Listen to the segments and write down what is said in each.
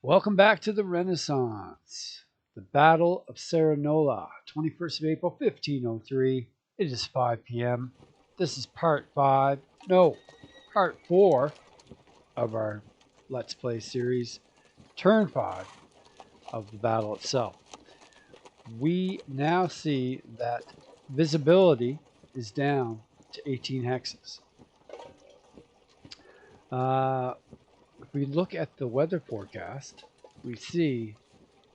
Welcome back to the Renaissance. The Battle of Cerignola, 21st of April, 1503. It is 5 p.m. This is part 4 of our Let's Play series, turn 5 of the battle itself. We now see that visibility is down to 18 hexes. If we look at the weather forecast, we see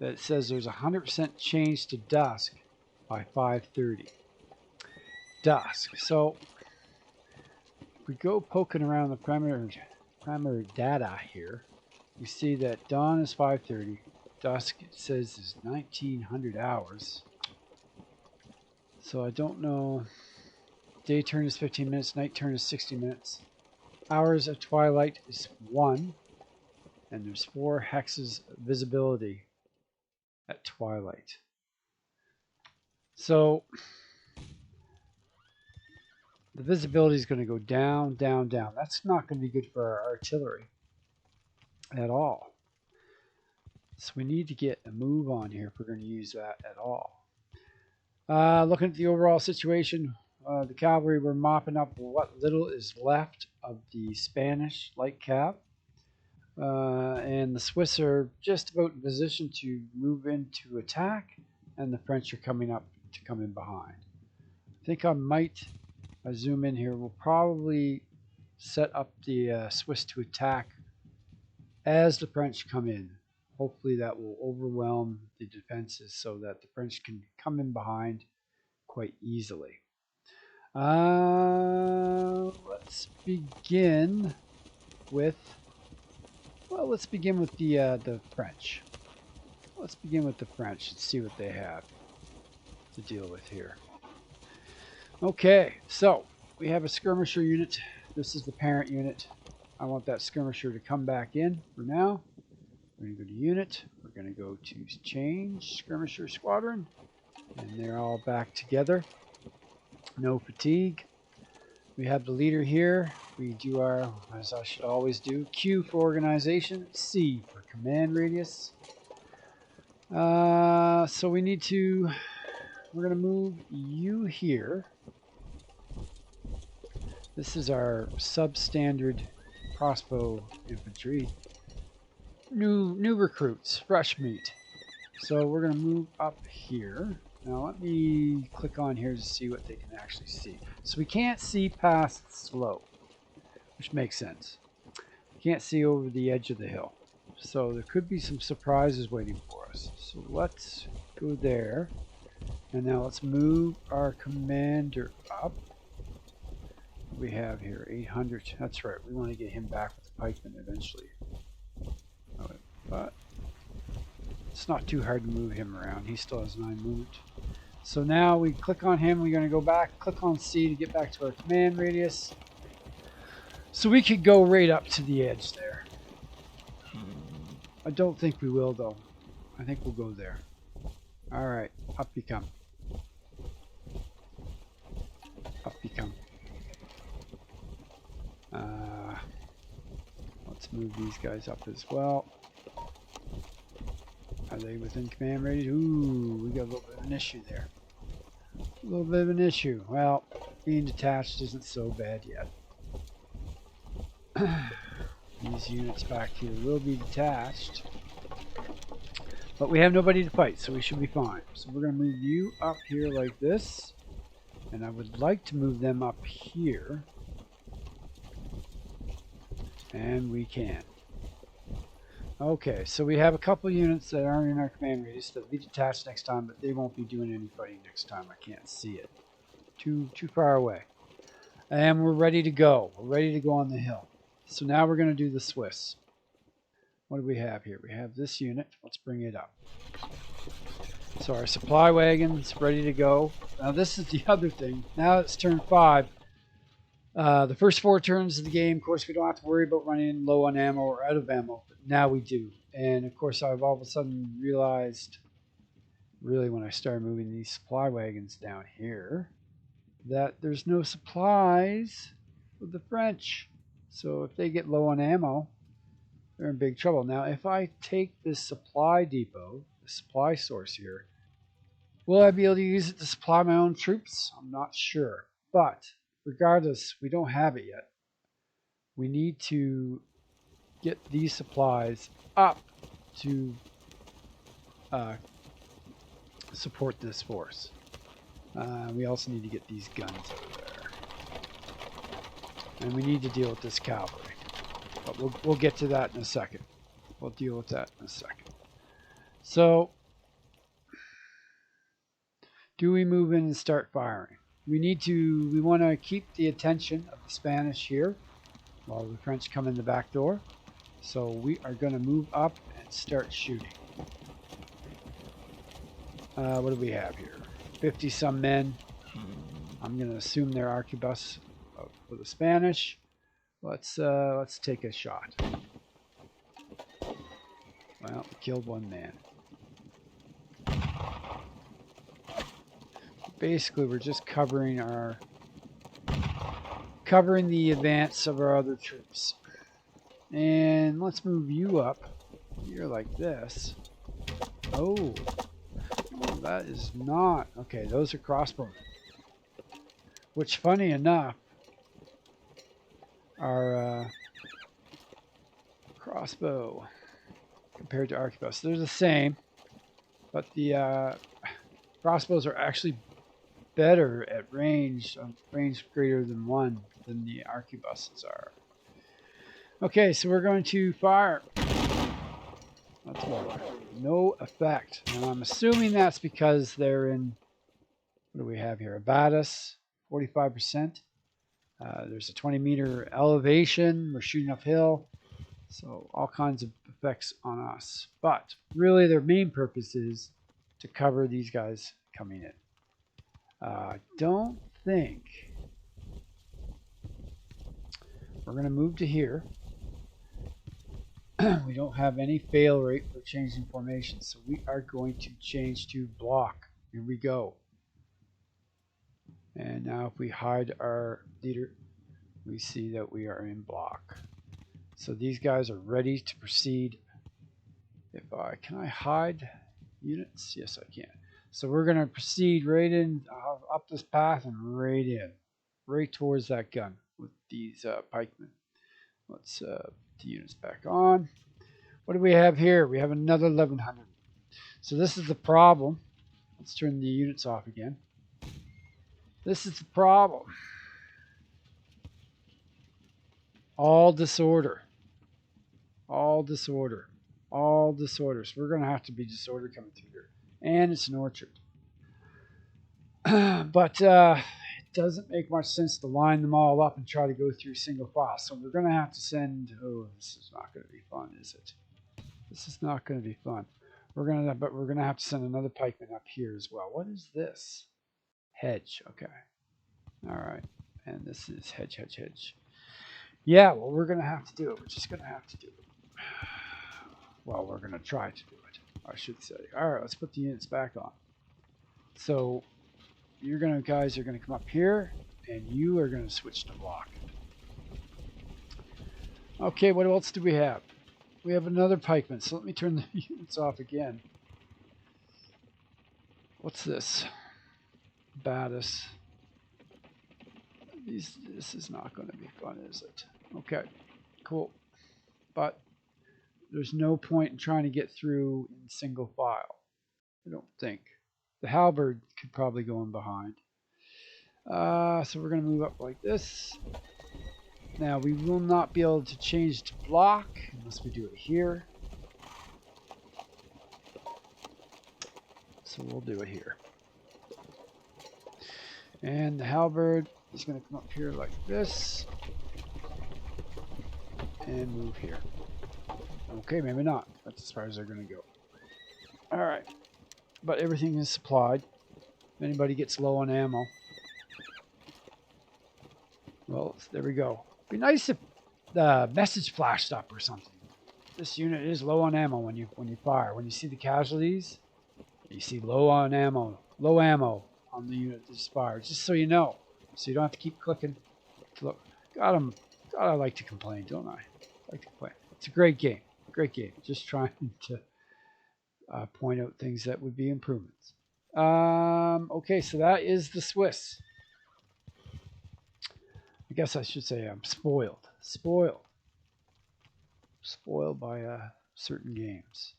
that it says there's a 100% change to dusk by 5:30. Dusk. So if we go poking around the primary data here, we see that dawn is 5:30. Dusk, it says, is 1900 hours. So I don't know. Day turn is 15 minutes. Night turn is 60 minutes. Hours of twilight is 1. And there's 4 hexes visibility at twilight. So the visibility is going to go down, down, down. That's not going to be good for our artillery at all. So we need to get a move on here if we're going to use that at all. Looking at the overall situation, the cavalry were mopping up what little is left of the Spanish light cav. And the Swiss are just about in position to move into attack, and the French are coming up to come in behind. I think I might zoom in here. We'll probably set up the Swiss to attack as the French come in. Hopefully that will overwhelm the defenses so that the French can come in behind quite easily. Let's begin with the French. Let's begin with the French and see what they have to deal with here. Okay, so we have a skirmisher unit. This is the parent unit. I want that skirmisher to come back in for now. We're going to go to unit. We're going to go to change skirmisher squadron. And they're all back together. No fatigue. We have the leader here. We do our, as I should always do, Q for organization, C for command radius. So we need to, we're going to move you here. This is our substandard crossbow infantry. New recruits, fresh meat. So we're going to move up here. Now let me click on here to see what they can actually see. So we can't see past the slope, which makes sense. We can't see over the edge of the hill. So there could be some surprises waiting for us. So let's go there. And now let's move our commander up. What do we have here? 800. That's right. We want to get him back with the pikemen eventually. But it's not too hard to move him around. He still has 9 movement. So now we click on him. We're going to go back, click on C to get back to our command radius. So we could go right up to the edge there. I don't think we will, though. I think we'll go there. All right, up you come. Up you come. Let's move these guys up as well. Are they within command radius? Ooh, we got a little bit of an issue there. A little bit of an issue. Well, being detached isn't so bad yet. These units back here will be detached. But we have nobody to fight, so we should be fine. So we're going to move you up here like this. And I would like to move them up here. And we can. Okay, so we have a couple units that aren't in our command radius that will be detached next time, but they won't be doing any fighting next time. I can't see it. Too far away. And we're ready to go. We're ready to go on the hill. So now we're going to do the Swiss. What do we have here? We have this unit. Let's bring it up. So our supply wagon's ready to go. Now this is the other thing. Now it's turn 5. The first 4 turns of the game, of course, we don't have to worry about running low on ammo or out of ammo. But now we do. And, of course, I've all of a sudden realized, really when I started moving these supply wagons down here, that there's no supplies for the French. So if they get low on ammo, they're in big trouble. Now, if I take this supply depot, the supply source here, will I be able to use it to supply my own troops? I'm not sure. But regardless, we don't have it yet. We need to get these supplies up to support this force. We also need to get these guns over there. And we need to deal with this cavalry. But we'll get to that in a second. We'll deal with that in a second. So, do we move in and start firing? We want to keep the attention of the Spanish here while the French come in the back door. So we are going to move up and start shooting. What do we have here? 50 some men. I'm going to assume they're arquebus for the Spanish. Let's take a shot. Well, we killed one man. Basically, we're just covering the advance of our other troops. And let's move you up here like this. Oh, that is not okay. Those are crossbowmen. Which, funny enough, are crossbow compared to arquebus. They're the same, but the crossbows are actually better at range greater than 1 than the arquebuses are. Okay, so we're going to fire. That's more. No effect. And I'm assuming that's because they're in, what do we have here? Abatis, 45%. There's a 20-meter elevation. We're shooting uphill. So all kinds of effects on us. But really their main purpose is to cover these guys coming in. I don't think we're going to move to here. We don't have any fail rate for changing formation, so we are going to change to block. Here we go. And now if we hide our leader, we see that we are in block. So these guys are ready to proceed. Can I hide units? Yes, I can. So we're going to proceed right in, up this path and right towards that gun with these pikemen. Let's put the units back on. What do we have here? We have another 1100. So this is the problem. Let's turn the units off again. This is the problem. All disorder. All disorder. All disorder. So we're going to have to be disorder coming through here. And it's an orchard. But it doesn't make much sense to line them all up and try to go through single file. So we're going to have to send... Oh, this is not going to be fun, is it? This is not going to be fun. But we're going to have to send another pikeman up here as well. What is this? Hedge. Okay. All right. And this is hedge. Yeah, well, we're going to have to do it. We're just going to have to do it. Well, we're going to try to do it, I should say. All right, let's put the units back on. So guys are going to come up here, and you are going to switch to block. Okay, what else do we have? We have another pikeman, so let me turn the units off again. What's this? Batis. This is not going to be fun, is it? Okay, cool. But there's no point in trying to get through in single file, I don't think. The halberd could probably go in behind. So we're going to move up like this. Now we will not be able to change to block unless we do it here. So we'll do it here. And the halberd is going to come up here like this. And move here. Okay, maybe not. That's as far as they're going to go. Alright. But everything is supplied. If anybody gets low on ammo. Well, there we go. It'd be nice if the message flashed up or something. This unit is low on ammo when you fire. When you see the casualties, you see low ammo on the unit that's fired. Just so you know. So you don't have to keep clicking to look. God, I like to complain, don't I? I like to complain. It's a great game. Great game. Just trying to point out things that would be improvements. Okay, so that is the Swiss. I guess I should say I'm spoiled. Spoiled by certain games.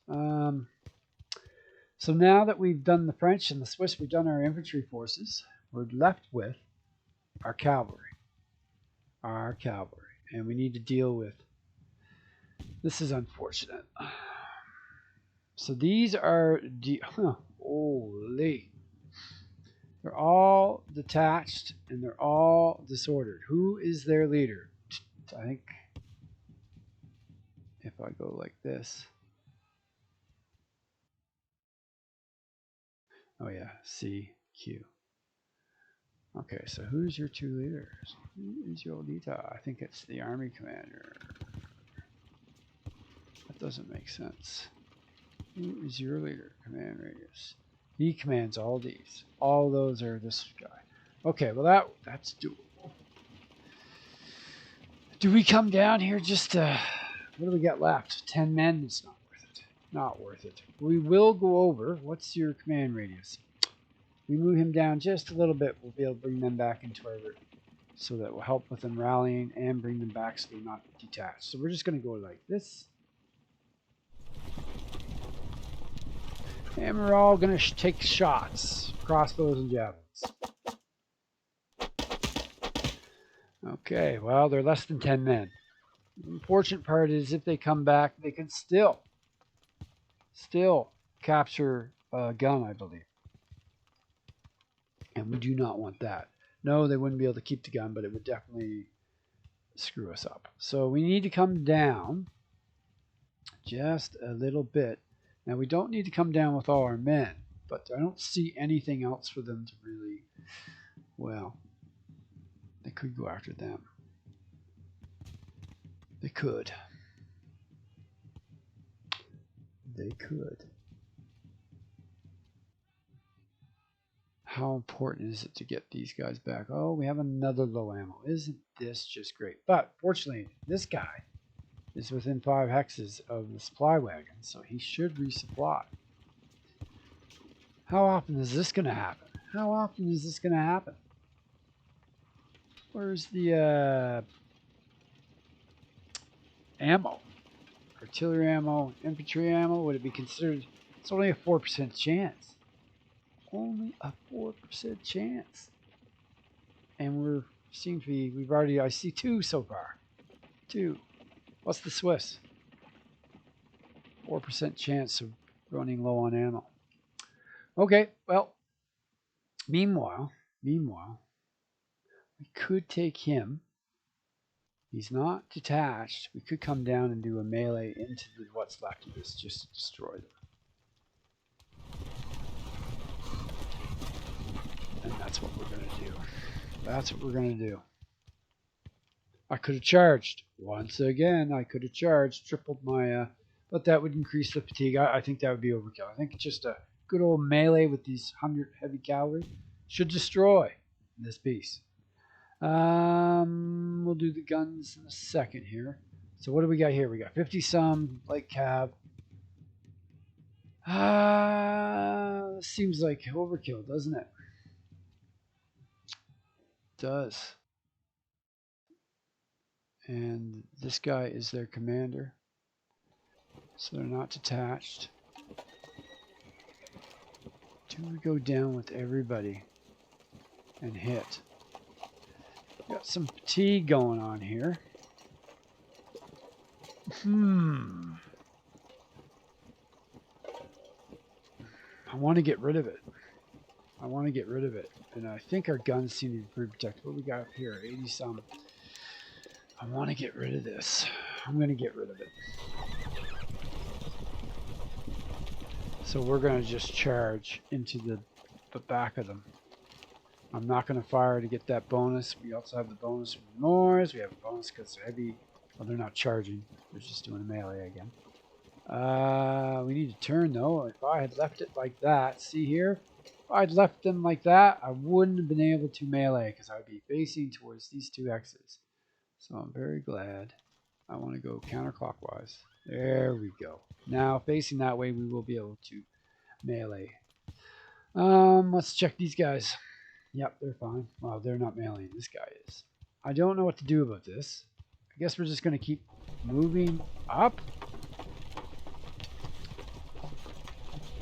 So now that we've done the French and the Swiss, we've done our infantry forces, we're left with our cavalry. And we need to deal with, this is unfortunate. So these are, holy, they're all detached and they're all disordered. Who is their leader? I think if I go like this. Oh yeah, C, Q. Okay, so who's your two leaders? Who is your leader? I think it's the army commander. That doesn't make sense. Who is your leader? Command radius. He commands all these. All those are this guy. Okay, well that's doable. Do we come down here just to, what do we got left? 10 men? It's not worth it. Not worth it. We will go over. What's your command radius? We move him down just a little bit. We'll be able to bring them back into our route. So that will help with them rallying and bring them back so they're not detached. So we're just going to go like this. And we're all going to take shots. Crossbows and javelins. Okay, well, they're less than 10 men. The unfortunate part is if they come back, they can still capture a gun, I believe. And we do not want that. No, they wouldn't be able to keep the gun, but it would definitely screw us up. So we need to come down just a little bit. Now, we don't need to come down with all our men, but I don't see anything else for them to really, well, they could go after them. They could. They could. How important is it to get these guys back? Oh, we have another low ammo. Isn't this just great? But fortunately, this guy is within 5 hexes of the supply wagon, so he should resupply. How often is this going to happen? How often is this going to happen? Where's the ammo? Artillery ammo, infantry ammo? Would it be considered? It's only a 4% chance. Only a 4% chance. And we've already, I see 2 so far. 2. What's the Swiss? 4% chance of running low on ammo. Okay, well, meanwhile, we could take him. He's not detached. We could come down and do a melee into what's left of this, just to destroy them. And that's what we're going to do. That's what we're going to do. I could have charged. Once again, I could have charged, tripled my, but that would increase the fatigue. I think that would be overkill. I think just a good old melee with these 100 heavy cavalry should destroy this piece. We'll do the guns in a second here. So what do we got here? We got 50 some light cav. Seems like overkill, doesn't it? Does. And this guy is their commander. So they're not detached. Do we go down with everybody and hit? Got some fatigue going on here. I want to get rid of it. And I think our guns seem to be pretty protected. What we got up here? 80 some. I want to get rid of this. I'm going to get rid of it. So we're going to just charge into the back of them. I'm not going to fire to get that bonus. We also have the bonus from the noise. We have a bonus because they're heavy. Well, they're not charging. They're just doing a melee again. We need to turn, though. If I had left it like that, see here? If I'd left them like that, I wouldn't have been able to melee because I would be facing towards these 2 X's. So I'm very glad I want to go counterclockwise. There we go. Now facing that way, we will be able to melee. Let's check these guys. Yep, they're fine. Well, they're not meleeing. This guy is. I don't know what to do about this. I guess we're just going to keep moving up.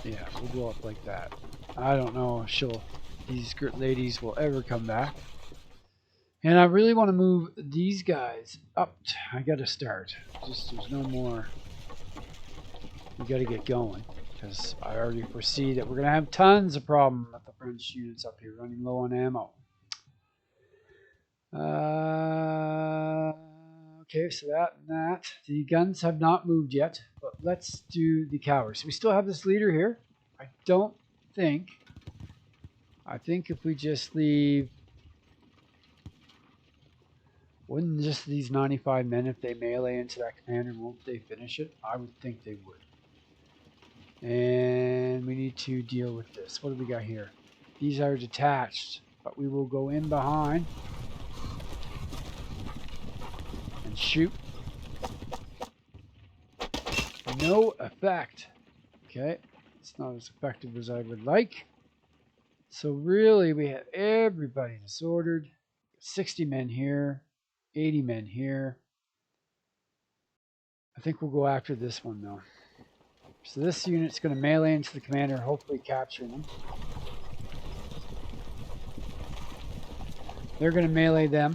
Yeah, we'll go up like that. I don't know if these ladies will ever come back. And I really want to move these guys up. I got to start. There's no more. We got to get going. Because I already foresee that we're going to have tons of problem with the French units up here running low on ammo. Okay, so that and that. The guns have not moved yet, but let's do the cavalry. So we still have this leader here. I think if we just leave, wouldn't just these 95 men, if they melee into that commander, won't they finish it? I would think they would. And we need to deal with this. What do we got here? These are detached, but we will go in behind and shoot. No effect. Okay, it's not as effective as I would like. So really, we have everybody disordered. 60 men here, 80 men here. I think we'll go after this one though. So this unit's going to melee into the commander, hopefully capture them. They're going to melee them.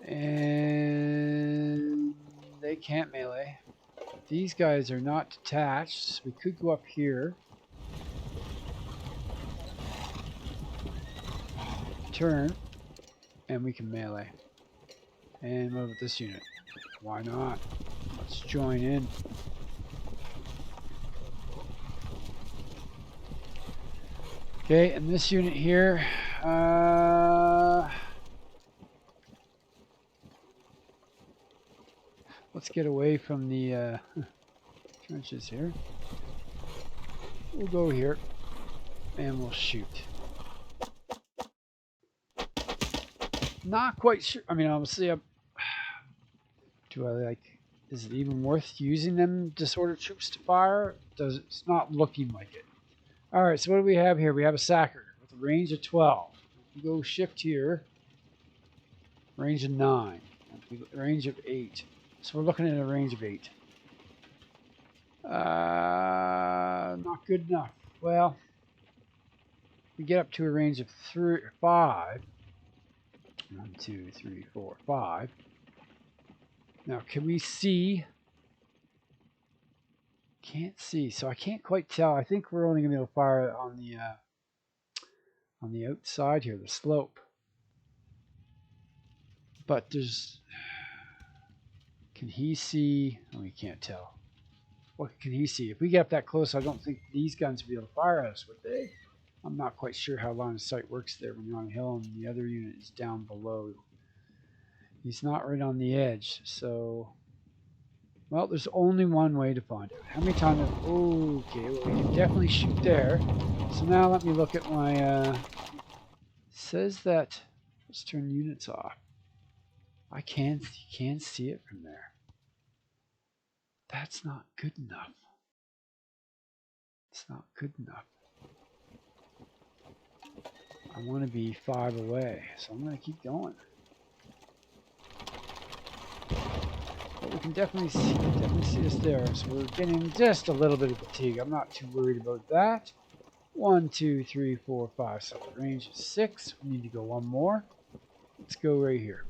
And they can't melee. These guys are not detached. So we could go up here. Turn. And we can melee. And what about this unit? Why not? Let's join in. Okay, and this unit here, let's get away from the trenches here. We'll go here and we'll shoot. Not quite sure. I mean, obviously, do I like? Is it even worth using them disordered troops to fire? It's not looking like it. All right, so what do we have here? We have a sacker with a range of 12. We go shift here. Range of 9. Range of 8. So we're looking at a range of 8. Not good enough. Well, we get up to a range of 5. 1, 2, 3, 4, 5. Now, can we see? Can't see, so I can't quite tell. I think we're only going to be able to fire on the outside here, the slope. But there's. Can he see? Oh, he can't tell. What can he see? If we get up that close, I don't think these guns will be able to fire at us, would they? I'm not quite sure how line of sight works there when you're on a hill and the other unit is down below. He's not right on the edge, so. Well, there's only one way to find out. How many times? Okay, well, we can definitely shoot there. So now let me look at my. Says that. Let's turn units off. I can't see it from there. That's not good enough. It's not good enough. I want to be 5 away, so I'm going to keep going. But we can definitely see us there. So we're getting just a little bit of fatigue. I'm not too worried about that. 1, 2, 3, 4, 5. So the range is 6. We need to go one more. Let's go right here.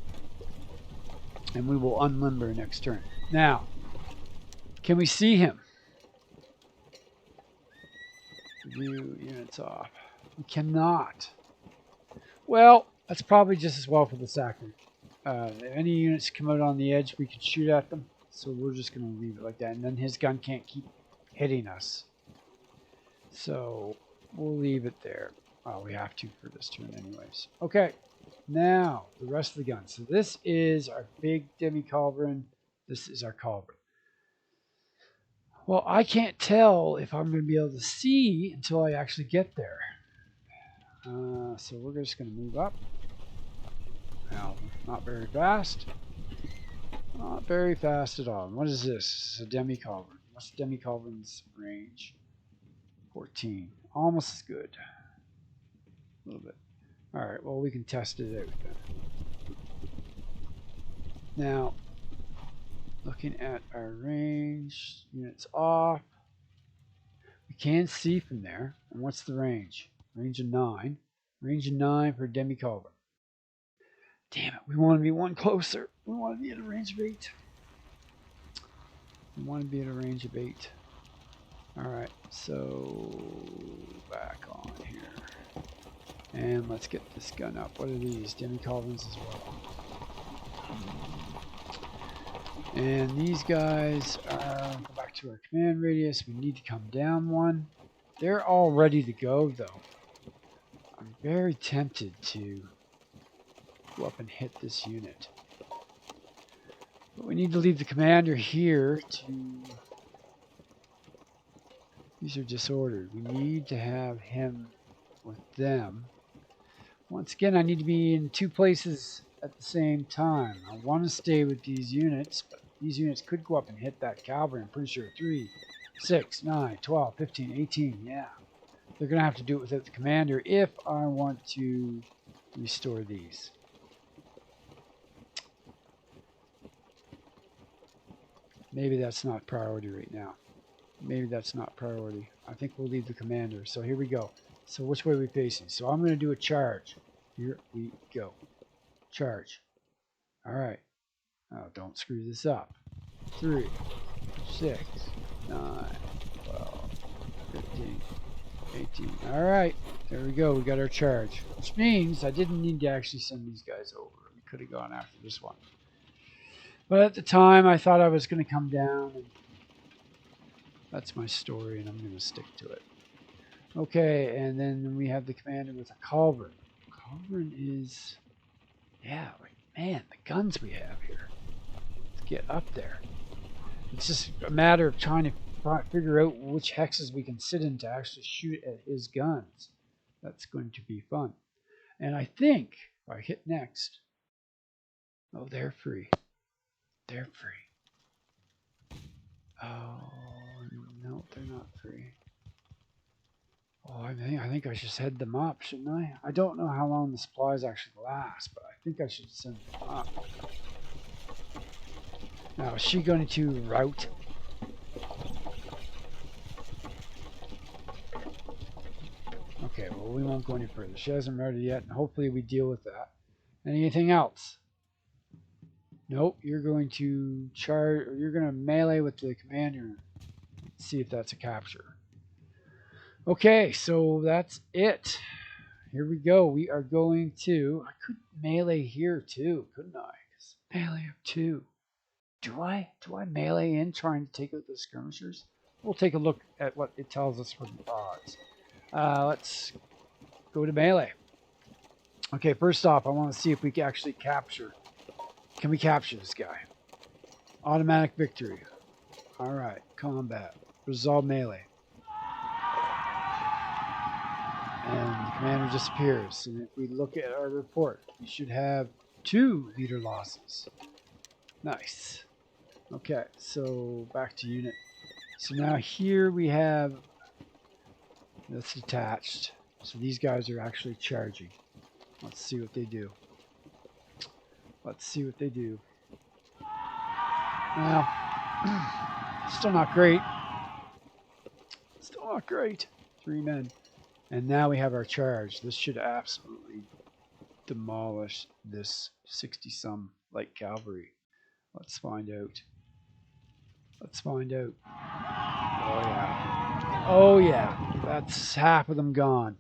And we will unlimber next turn. Now, can we see him? View units off. We cannot. Well, that's probably just as well for the sacker. If any units come out on the edge, we can shoot at them. So we're just going to leave it like that. And then his gun can't keep hitting us. So we'll leave it there. Oh, we have to for this turn anyways. Okay. Now, the rest of the guns. So this is our big demi-culverin. This is our culverin. Well, I can't tell if I'm going to be able to see until I actually get there. So we're just going to move up. Now, not very fast. Not very fast at all. And what is this? It's a demi-culverin. What's demi-culverin's range? 14. Almost as good. A little bit. Alright, well, we can test it out then. Now, looking at our range, units off. We can see from there. And what's the range? Range of 9. Range of 9 for demi-culverin. Damn it, we want to be one closer. We want to be at a range of 8. We want to be at a range of 8. Alright, so back on here. And let's get this gun up. What are these? Demi-culverins as well. And these guys are, go back to our command radius. We need to come down one. They're all ready to go though. I'm very tempted to go up and hit this unit. But we need to leave the commander here to... These are disordered. We need to have him with them. Once again, I need to be in 2 places at the same time. I want to stay with these units, but these units could go up and hit that cavalry. I'm pretty sure 3, 6, 9, 12, 15, 18. Yeah. They're going to have to do it without the commander if I want to restore these. Maybe that's not priority right now. Maybe that's not priority. I think we'll leave the commander. So here we go. So which way are we facing? So I'm going to do a charge. Here we go. Charge. All right. Oh, don't screw this up. 3, 6, 9, 12, 15, 18. All right. There we go. We got our charge. Which means I didn't need to actually send these guys over. We could have gone after this one. But at the time, I thought I was going to come down. And that's my story, and I'm going to stick to it. Okay, and then we have the commander with a culverin. Culverin is... Yeah, like, man, the guns we have here. Let's get up there. It's just a matter of trying to figure out which hexes we can sit in to actually shoot at his guns. That's going to be fun. And I think if I hit next... Oh, they're free. They're free. Oh, no, they're not free. Oh, I think I should head them up, shouldn't I? I don't know how long the supplies actually last, but I think I should send them up. Now, is she going to route? Okay, well, we won't go any further. She hasn't routed yet, and hopefully we deal with that. Anything else? Nope, you're going to charge, or you're going to melee with the commander. See if that's a capture. Okay, so that's it. Here we go. We are going to... I could melee here too, couldn't I? Melee of 2. Do I melee in trying to take out the skirmishers? We'll take a look at what it tells us for the odds. Let's go to melee. Okay, first off, I want to see if we can actually capture. Can we capture this guy? Automatic victory. All right, combat. Resolve melee. And the commander disappears. And if we look at our report, we should have 2 leader losses. Nice. Okay, so back to unit. So now here we have that's detached. So these guys are actually charging. Let's see what they do. Let's see what they do. Well, still not great. Still not great. 3 men. And now we have our charge. This should absolutely demolish this 60-some light cavalry. Let's find out. Let's find out. Oh, yeah. Oh, yeah. That's half of them gone.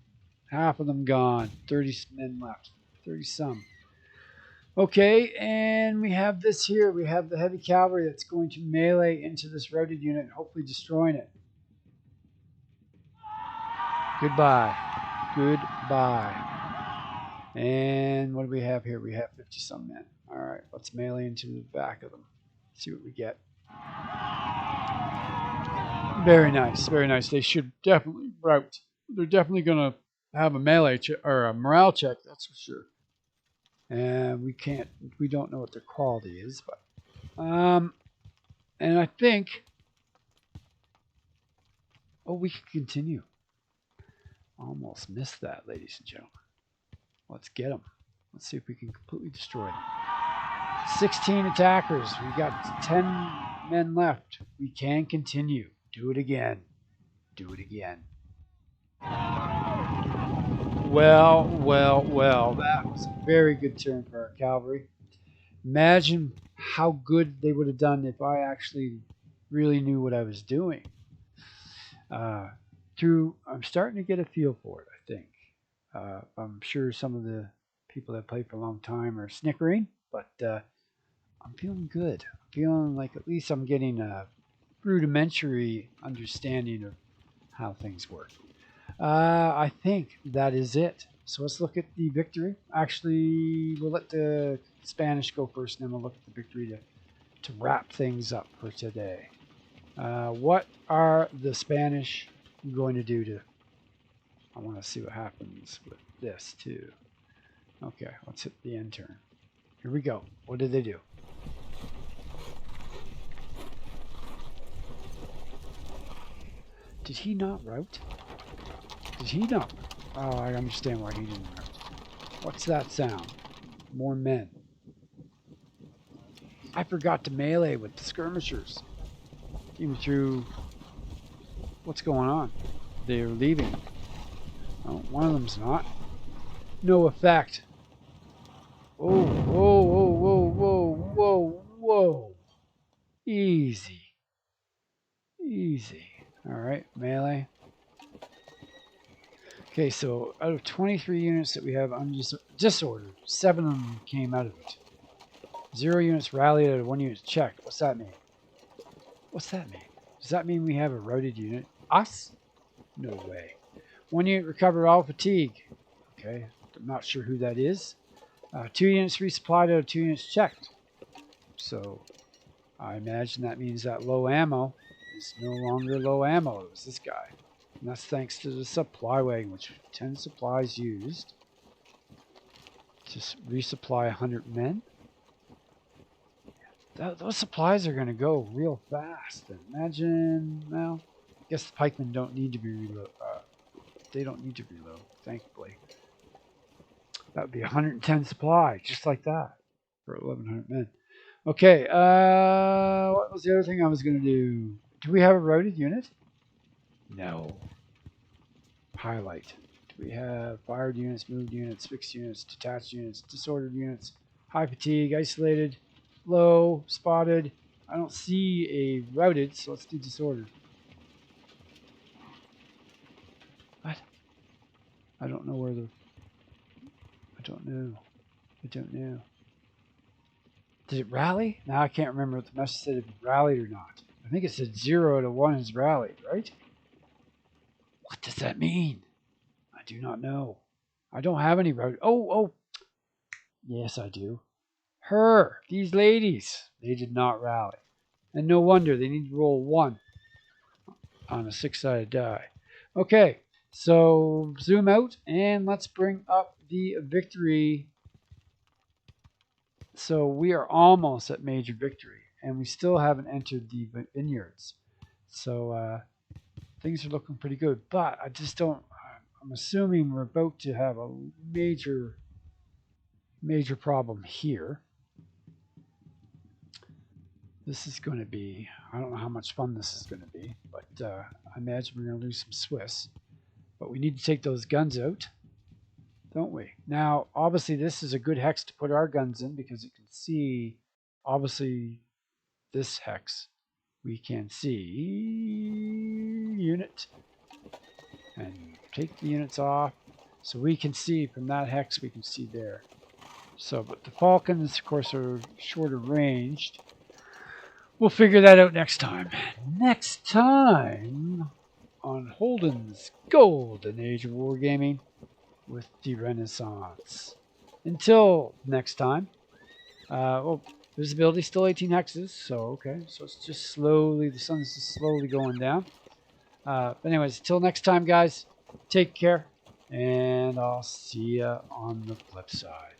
Half of them gone. 30 men left. 30-some. Okay, and we have this here. We have the heavy cavalry that's going to melee into this routed unit, hopefully destroying it. Goodbye. Goodbye. And what do we have here? We have 50-some men. All right, let's melee into the back of them. See what we get. Very nice, very nice. They should definitely rout. They're definitely going to have a melee check or a morale check, that's for sure. and we don't know what their quality is, but and I think, oh, we can continue. Almost missed that, ladies and gentlemen. Let's get them. Let's see if we can completely destroy them. 16 attackers. We got 10 men left. We can continue. Do it again. Do it again. Well, well, well. That was a very good turn for our cavalry. Imagine how good they would have done if I actually really knew what I was doing. I'm starting to get a feel for it, I think. I'm sure some of the people that played for a long time are snickering, but I'm feeling good. I'm feeling like at least I'm getting a rudimentary understanding of how things work. I think that is it. So let's look at the victory. Actually, we'll let the Spanish go first, and then we'll look at the victory to wrap things up for today. What are the Spanish going to do to... I want to see what happens with this too. Okay, let's hit the end turn. Here we go. What did they do? Did he not route? Did he not? Oh, I understand why he didn't route. What's that sound? More men. I forgot to melee with the skirmishers. Even through... What's going on? They're leaving. Oh, one of them's not. No effect. Oh, whoa, whoa, whoa, whoa, whoa, whoa. Easy. Easy. Alright, melee. Okay, so out of 23 units that we have disordered, 7 of them came out of it. 0 units rallied out of 1 unit checked. What's that mean? What's that mean? Does that mean we have a routed unit? Us? No way. 1 unit recovered all fatigue. Okay, I'm not sure who that is. 2 units resupplied out of 2 units checked. So I imagine that means that low ammo is no longer low ammo. It was this guy. And that's thanks to the supply wagon, which 10 supplies used to resupply 100 men. Those supplies are going to go real fast. Imagine, well, I guess the pikemen don't need to be reload. They don't need to reload, thankfully. That would be 110 supply, just like that, for 1,100 men. Okay, what was the other thing I was going to do? Do we have a routed unit? No. Highlight. Do we have fired units, moved units, fixed units, detached units, disordered units, high fatigue, isolated, low, spotted? I don't see a routed, so let's do disordered. What? I don't know where the... I don't know. I don't know. Did it rally? Now I can't remember what the message said, if it rallied or not. I think it said 0 to 1 is rallied, right? What does that mean? I do not know. I don't have any route. Oh. Yes, I do. These ladies. They did not rally. And no wonder. They need to roll 1 on a 6-sided die. Okay. So zoom out and let's bring up the victory. So we are almost at major victory, and we still haven't entered the vineyards. So things are looking pretty good, but I just don't... I'm assuming we're about to have a major problem here. This is going to be... I don't know how much fun this is going to be, but I imagine we're going to lose some Swiss. But we need to take those guns out, don't we? Now, obviously, this is a good hex to put our guns in because you can see, obviously, this hex. We can see unit and take the units off. So we can see from that hex, we can see there. So, but the Falcons, of course, are shorter ranged. We'll figure that out next time. Next time on Holden's Golden Age of Wargaming with the Renaissance. Until next time. Well, visibility still 18 hexes, so okay. So it's just slowly, the sun's just slowly going down. Anyways, until next time, guys, take care, and I'll see you on the flip side.